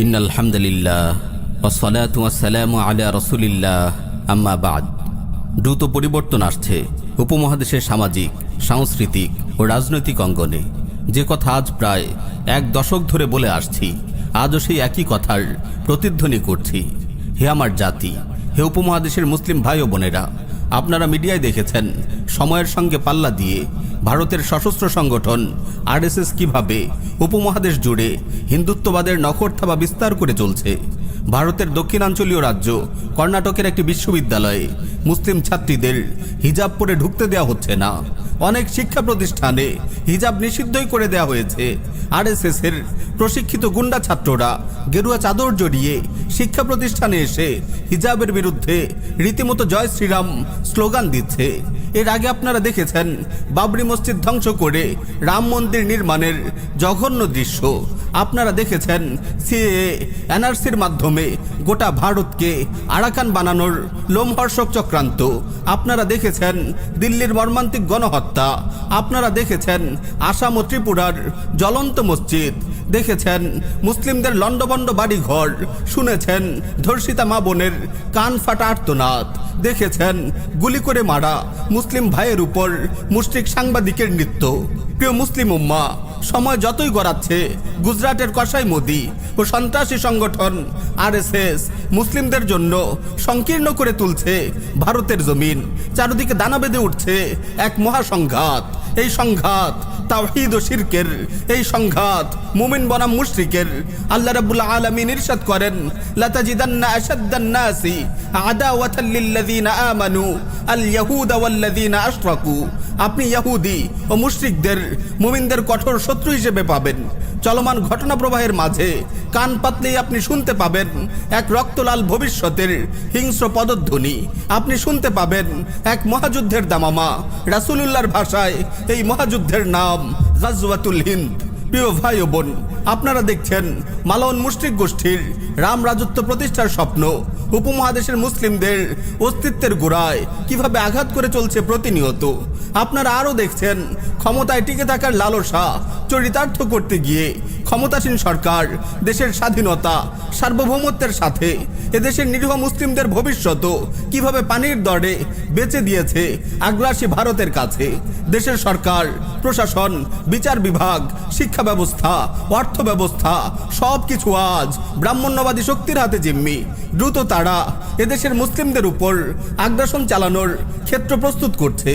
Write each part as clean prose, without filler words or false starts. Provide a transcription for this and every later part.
ইন্নাল হামদুলিল্লাহ ওয়াসসালাতু ওয়াসসালামু আলা রাসূলিল্লাহ আম্মা বাদ। দ্রুত পরিবর্তন আসছে উপমহাদেশের সামাজিক, সাংস্কৃতিক ও রাজনৈতিক অঙ্গনে। যে কথা আজ প্রায় এক দশক ধরে বলে আসছি, আজও সেই একই কথার প্রতিধ্বনি করছি। হে আমার জাতি, হে উপমহাদেশের মুসলিম ভাই ও বোনেরা, আপনারা মিডিয়ায় দেখেছেন সময়ের সঙ্গে পাল্লা দিয়ে ভারতের সশস্ত্র সংগঠন আরএসএস কিভাবে উপমহাদেশ জুড়ে হিন্দুত্ববাদের নখরথাবা বিস্তার করে চলছে। ভারতের দক্ষিণাঞ্চলীয় রাজ্য কর্ণাটকের একটি বিশ্ববিদ্যালয়ে মুসলিম ছাত্রীদের হিজাব পরে ঢুকতে দেওয়া হচ্ছে না। অনেক শিক্ষা প্রতিষ্ঠানে হিজাব নিষিদ্ধই করে দেওয়া হয়েছে। আরএসএস এর প্রশিক্ষিত গুন্ডা ছাত্ররা গেরুয়া চাদর জড়িয়ে শিক্ষা প্রতিষ্ঠানে এসে হিজাবের বিরুদ্ধে রীতিমতো জয় শ্রীরাম স্লোগান দিচ্ছে। এর আগে আপনারা দেখেছেন বাবরি মসজিদ ধ্বংস করে রাম মন্দির নির্মাণের জঘন্য দৃশ্য। আপনারা দেখেছেন সিএএ এনআরসির মাধ্যমে গোটা ভারতকে আরাকান বানানোর লোমহর্ষক চক্রান্ত। আপনারা দেখেছেন দিল্লির মর্মান্তিক গণহত্যা। আপনারা দেখেছেন আসাম ও ত্রিপুরার জ্বলন্ত মসজিদ। দেখেছেন মুসলিমদের লন্ডভন্ড বাড়িঘর। শুনেছেন ধর্ষিতা মা বোনের কান ফাটা আর্তনাদ। দেখেছেন গুলি করে মারা মুসলিম ভাইয়ের উপর মুশরিক সাংবাদিকের নৃত্য। প্রিয় মুসলিম উম্মা, সময় যতই গড়াচ্ছে গুজরাটের কসাই মোদি ও সন্ত্রাসী সংগঠন আরএসএস মুসলিমদের জন্য সংকীর্ণ করে তুলছে ভারতের জমিন। চারদিকে দানা বেঁধে উঠছে এক মহাসংঘাত। এই সংঘাত তাওহীদ ও শিরকের, এই সংঘাত মুমিন বনাম মুশরিকের। আল্লাহ রাব্বুল আলামিন ইরশাদ করেন, লাতাজিদান্না আশাদ্দান নাসি আদাওয়াতাল লিল্লাযিনা আমানু আল ইয়াহুদা ওয়াল্লাযিনা আশরাকু। আপনি ইহুদি ও মুশরিকদের মুমিনদের কঠোর শত্রু হিসেবে পাবেন। চলমান ঘটনা প্রবাহের মাঝে কান পাতলেই আপনি শুনতে পাবেন এক রক্তলাল ভবিষ্যতের হিংস্র পদধ্বনি। আপনি শুনতে পাবেন এক মহাযুদ্ধের দামামা। রাসূলুল্লাহর ভাষায় এই মহাযুদ্ধের নাম গাজওয়াতুল হিন্দ। প্রিয় ভাই ও বোন, আপনারা দেখছেন মালওয়ান মুশরিক গোষ্ঠীর রাম রাজত্ব প্রতিষ্ঠার স্বপ্ন উপমহাদেশের মুসলিমদের অস্তিত্বের গোড়ায় কিভাবে আঘাত করে চলছে প্রতিনিয়ত। আপনারা আরও দেখছেন ক্ষমতায় টিকে থাকার লালসা চরিতার্থ করতে গিয়ে ক্ষমতাসীন সরকার দেশের স্বাধীনতা, সার্বভৌমত্বের সাথে এদেশের নিরীহ মুসলিমদের ভবিষ্যৎ কিভাবে পানির দরে বেচে দিয়েছে আগ্রাসী ভারতের কাছে। দেশের সরকার, প্রশাসন, বিচার বিভাগ, শিক্ষা ব্যবস্থা, অর্থ ব্যবস্থা সব কিছু আজ ব্রাহ্মণ্যবাদী শক্তির হাতে জিম্মি। দ্রুত তারা এদেশের মুসলিমদের উপর আগ্রাসন চালানোর ক্ষেত্র প্রস্তুত করছে।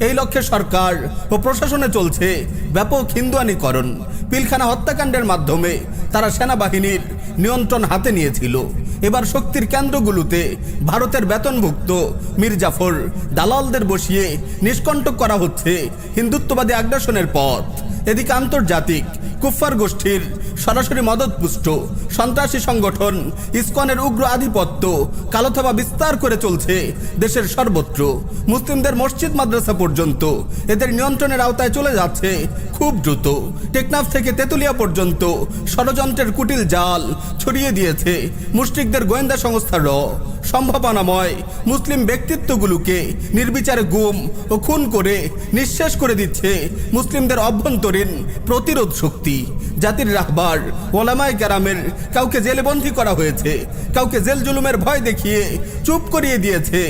এই লক্ষ্যে সরকার ও প্রশাসনে চলছে ব্যাপক হিন্দুয়ানিকরণ। পিলখানা হত্যাকাণ্ডের মাধ্যমে তারা সেনাবাহিনীর নিয়ন্ত্রণ হাতে নিয়েছিল। এবার শক্তির কেন্দ্রগুলোতে ভারতের বেতনভুক্ত মির্জাফর দালালদের বসিয়ে নিষ্কণ্টক করা হচ্ছে হিন্দুত্ববাদী আগ্রাসনের পথ। এদিকে আন্তর্জাতিক কুফফার গোষ্ঠীর সরাসরি মদতপুষ্ট সন্ত্রাসী সংগঠন ইসকনের উগ্র আধিপত্য কালোথাবা বিস্তার করে চলছে দেশের সর্বত্র। মুসলিমদের মসজিদ মাদ্রাসা পর্যন্ত এদের নিয়ন্ত্রণের আওতায় চলে যাচ্ছে খুব দ্রুত। টেকনাফ থেকে তেতুলিয়া পর্যন্ত ষড়যন্ত্রের কুটিল জাল ছড়িয়ে দিয়েছে মুশরিকদের গোয়েন্দা সংস্থা র। সম্ভাবনাময় মুসলিম ব্যক্তিত্বগুলোকে নির্বিচারে গুম ও খুন করে নিঃশেষ করে দিচ্ছে মুসলিমদের অভ্যন্তরীণ প্রতিরোধ শক্তি। জাতির রাহবার ওলামায়ে কেরামের কাউকে জেলে বন্দী করা হয়েছে, কাউকে জেল জুলুমের ভয় দেখিয়ে চুপ করিয়ে দিয়েছে,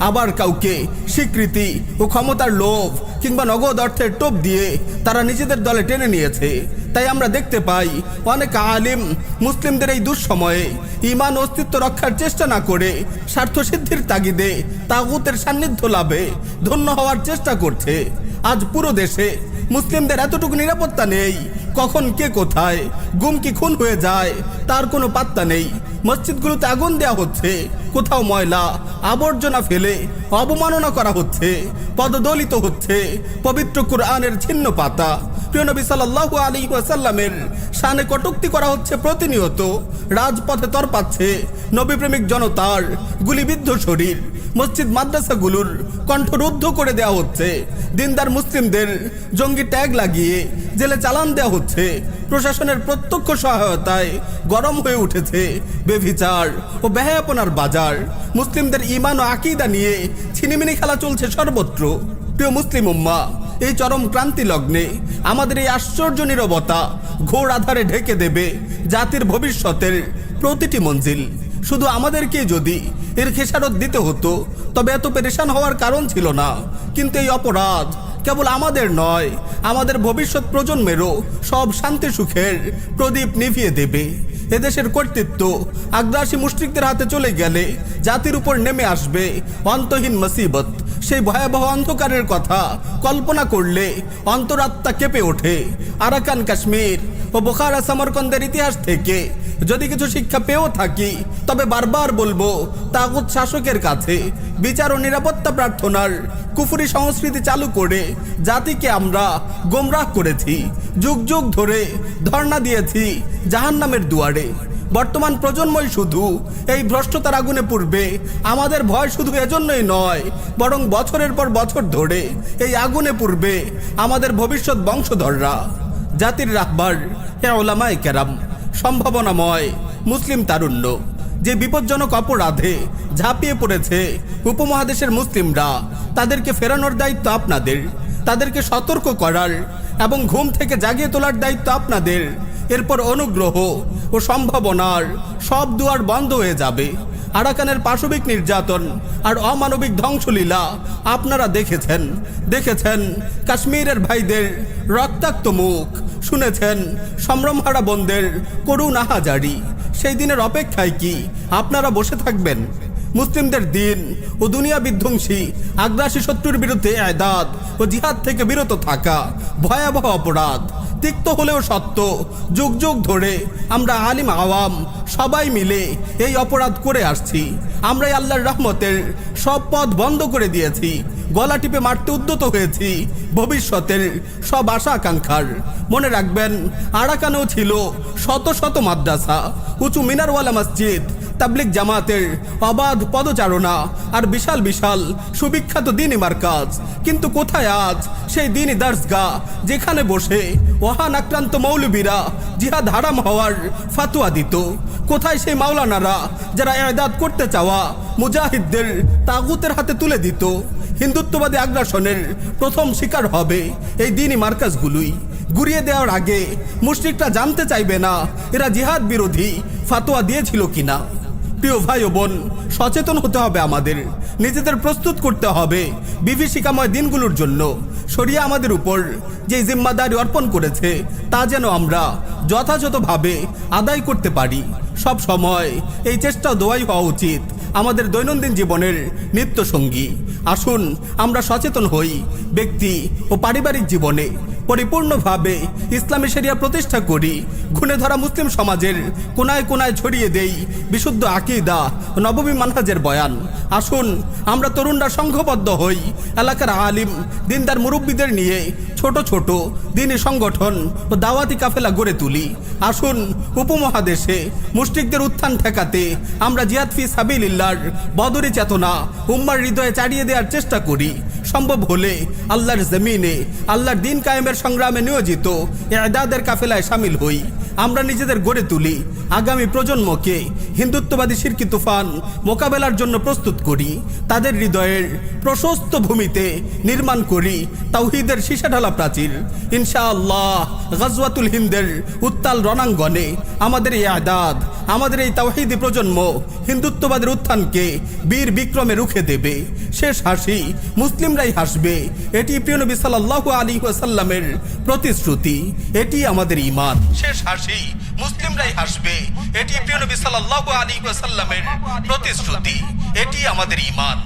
আবার কাউকে স্বীকৃতি ও ক্ষমতার লোভ কিংবা নগদ অর্থের টোপ দিয়ে তারা নিজেদের দলে টেনে নিয়েছে। তাই আমরা দেখতে পাই অনেক আলিম মুসলিমদের এই দুঃসময়ে ঈমান ও অস্তিত্ব রক্ষার চেষ্টা না করে স্বার্থসিদ্ধির তাগিদে তাগুতের সান্নিধ্য লাভে ধন্য হওয়ার চেষ্টা করছে। আজ পুরো দেশে মুসলিমদের এতটুকু নিরাপত্তা নেই, কখন কে কোথায় গুম কি খুন হয়ে যায় তার কোনো পাত্তা নেই। মসজিদগুলোতে আগুন দেওয়া হচ্ছে, কোথাও ময়লা আবর্জনা ফেলে অবমাননা করা হচ্ছে, পদদলিত হচ্ছে পবিত্র কুরআনের ছিন্ন পাতা। প্রিয় নবী সাল্লাল্লাহু আলাইহি ওয়াসাল্লামের শানে কটূক্তি করা হচ্ছে প্রতিনিয়ত। রাজপথে তরপাচ্ছে নবীপ্রেমিক জনতার গুলিবিদ্ধ শরীর। মসজিদ মাদ্রাসাগুলোর কণ্ঠরুদ্ধ করে দেওয়া হচ্ছে। দিনদার মুসলিমদের জঙ্গি ট্যাগ লাগিয়ে জেলে চালান দেওয়া হচ্ছে। প্রশাসনের প্রত্যক্ষ সহায়তায় গরম হয়ে উঠেছে বেভিচার ও বেহায়াপনার বাজার। মুসলিমদের ঈমান ও আকীদা নিয়ে ছিনিমিনি খেলা চলছে সর্বত্র। প্রিয় মুসলিম উম্মাহ, এই চরম ক্রান্তি লগ্নে আমাদের এই আশ্চর্য নীরবতা ঘোর আধারে ঢেকে দেবে জাতির ভবিষ্যতের প্রতিটি মঞ্জিল। শুধু আমাদেরকে যদি এর খেসারত দিতে হতো তবে এত পেরেশান হওয়ার কারণ ছিল না। কিন্তু এই অপরাধ কেবল আমাদের নয়, আমাদের ভবিষ্যৎ প্রজন্মেরও সব শান্তি সুখের প্রদীপ নিভিয়ে দেবে। এদেশের কর্তৃত্ব আগ্রাসী মুশরিকদের হাতে চলে গেলে জাতির উপর নেমে আসবে অন্তহীন মুসিবত। সেই ভয়াবহ অন্ধকারের কথা কল্পনা করলে অন্তরাত্মা কেঁপে ওঠে। আরাকান কাশ্মীর ও বোখারা সমরকন্দের ইতিহাস থেকে যদি কিছু শিক্ষা পেয়েও থাকি তবে বারবার বলবো, তাগুত শাসকের কাছে বিচার ও নিরাপত্তা প্রার্থনার কুফরি সংস্কৃতি চালু করে জাতিকে আমরা গোমরাহ করেছি। যুগ যুগ ধরে ধর্ণা দিয়েছি জাহান্নামের দুয়ারে। বর্তমান প্রজন্মই শুধু এই ভ্রষ্টতার আগুনে পুড়বে। আমাদের ভয় শুধু এজন্যই নয়, বরং বছরের পর বছর ধরে এই আগুনে পুড়বে আমাদের ভবিষ্যৎ বংশধররা। জাতির রাহবার হে উলামায়ে কেরাম, সম্ভাবনাময় মুসলিম তারুণ্য যে বিপজ্জনক অপরাধে ঝাঁপিয়ে পড়েছে উপমহাদেশের মুসলিমরা, তাদেরকে ফেরানোর দায়িত্ব আপনাদের। তাদেরকে সতর্ক করার এবং ঘুম থেকে জাগিয়ে তোলার দায়িত্ব আপনাদের। এরপর অনুগ্রহ ও সম্ভাবনার সব দুয়ার বন্ধ হয়ে যাবে। আরাকানের পাশবিক নির্যাতন আর অমানবিক ধ্বংসলীলা আপনারা দেখেছেন কাশ্মীরের ভাইদের রক্তাক্ত মুখ, শুনেছেন সম্ভ্রমহারা বোনদের করুণ আহাজারি। সেই দিনের অপেক্ষায় কি আপনারা বসে থাকবেন? মুসলিমদের দিন ও দুনিয়া বিধ্বংসী আগ্রাসী শত্রুর বিরুদ্ধে এদাদ ও জিহাদ থেকে বিরত থাকা ভয়াবহ অপরাধ। তিক্ত হলেও সত্য, যুগ যুগ ধরে আমরা আলিম আওয়াম সবাই মিলে এই অপরাধ করে আসছি। আমরাই আল্লাহর রহমতের সব পথ বন্ধ করে দিয়েছি, গলা টিপে মারতে উদ্যত হয়েছি ভবিষ্যতের সব আশা আকাঙ্ক্ষার। মনে রাখবেন, আরাকানেও ছিল শত শত মাদ্রাসা, উঁচু মিনারওয়ালা মসজিদ, তাবলিগ জামাতের অবাধ পদচারণা আর বিশাল বিশাল সুবিখ্যাত দ্বীনি মারকাজ। কিন্তু কোথায় আজ সেই দ্বীনি দরসগাহ যেখানে বসে ওহান আক্রান্ত মৌলবীরা জিহাদ হারাম হওয়ার ফাতুয়া দিত? কোথায় সেই মাওলানারা যারা এদাদ করতে চাওয়া মুজাহিদদের তাগুতের হাতে তুলে দিত? হিন্দুত্ববাদী আগ্রাসনের প্রথম শিকার হবে এই দ্বীনি মার্কাজগুলোই। গুড়িয়ে দেওয়ার আগে মুশরিকরা জানতে চাইবে না এরা জিহাদ বিরোধী ফাতোয়া দিয়েছিল কিনা। প্রিয় ভাই ও বোন, সচেতন হতে হবে আমাদের। নিজেদের প্রস্তুত করতে হবে বিভীষিকাময় দিনগুলোর জন্য। শরিয়া আমাদের উপর যে জিম্মাদারি অর্পণ করেছে তা যেন আমরা যথাযথভাবে আদায় করতে পারি। সব সময় এই চেষ্টা দোয়াই হওয়া উচিত আমাদের দৈনন্দিন জীবনের নিত্য সঙ্গী। আসুন আমরা সচেতন হই, ব্যক্তি ও পারিবারিক জীবনে পরিপূর্ণভাবে ইসলামী শরিয়া প্রতিষ্ঠা করি। খুনে ধরা মুসলিম সমাজের কোনায় কোনায় ছড়িয়ে দেই বিশুদ্ধ আকীদা ও নববী মানহাজের বয়ান। আসুন আমরা তরুণরা সংঘবদ্ধ হই, এলাকার আলিম দিনদার মুরব্বীদের নিয়ে ছোট ছোট দ্বীনি সংগঠন ও দাওয়াতি কাফেলা গড়ে তুলি। আসুন উপমহাদেশে মুশরিকদের উত্থান ঠেকাতে আমরা জিহাদ ফি সাবিলিল্লাহর বদরি চেতনা উম্মার হৃদয়ে চাড়িয়ে দেওয়ার চেষ্টা করি। সম্ভব হলে আল্লাহর জমিনে আল্লাহর দিন কায়েমের সংগ্রামে নিয়োজিত এদাদের কাফেলায় সামিল হই। আমরা নিজেদের গড়ে তুলি, আগামী প্রজন্মকে হিন্দুত্ববাদী শিরকি তুফান মোকাবেলার জন্য প্রস্তুত করি। তাদের হৃদয়ের প্রশস্ত ভূমিতে নির্মাণ করি তাওহীদের শীষাঢালা প্রাচীর। ইনশাআল্লাহ গাজওয়াতুল হিন্দের উত্তাল রণাঙ্গনে আমাদের এই এদাদ, আমাদের এই তাওহীদি প্রজন্ম হিন্দুত্ববাদের উত্থানকে বীর বিক্রমে রুখে দেবে। শেষ হাসি মুসলিমরাই হাসবে, এটি প্রিয় নবী সাল্লাল্লাহু আলাইহি ওয়াসাল্লামের প্রতিশ্রুতি, এটি আমাদের ঈমান। শেষ হাসি মুসলিমরাই হাসবে, এটি প্রিয় নবী সাল্লাল্লাহু আলাইহি ওয়াসাল্লামের প্রতিশ্রুতি, এটি আমাদের ঈমান।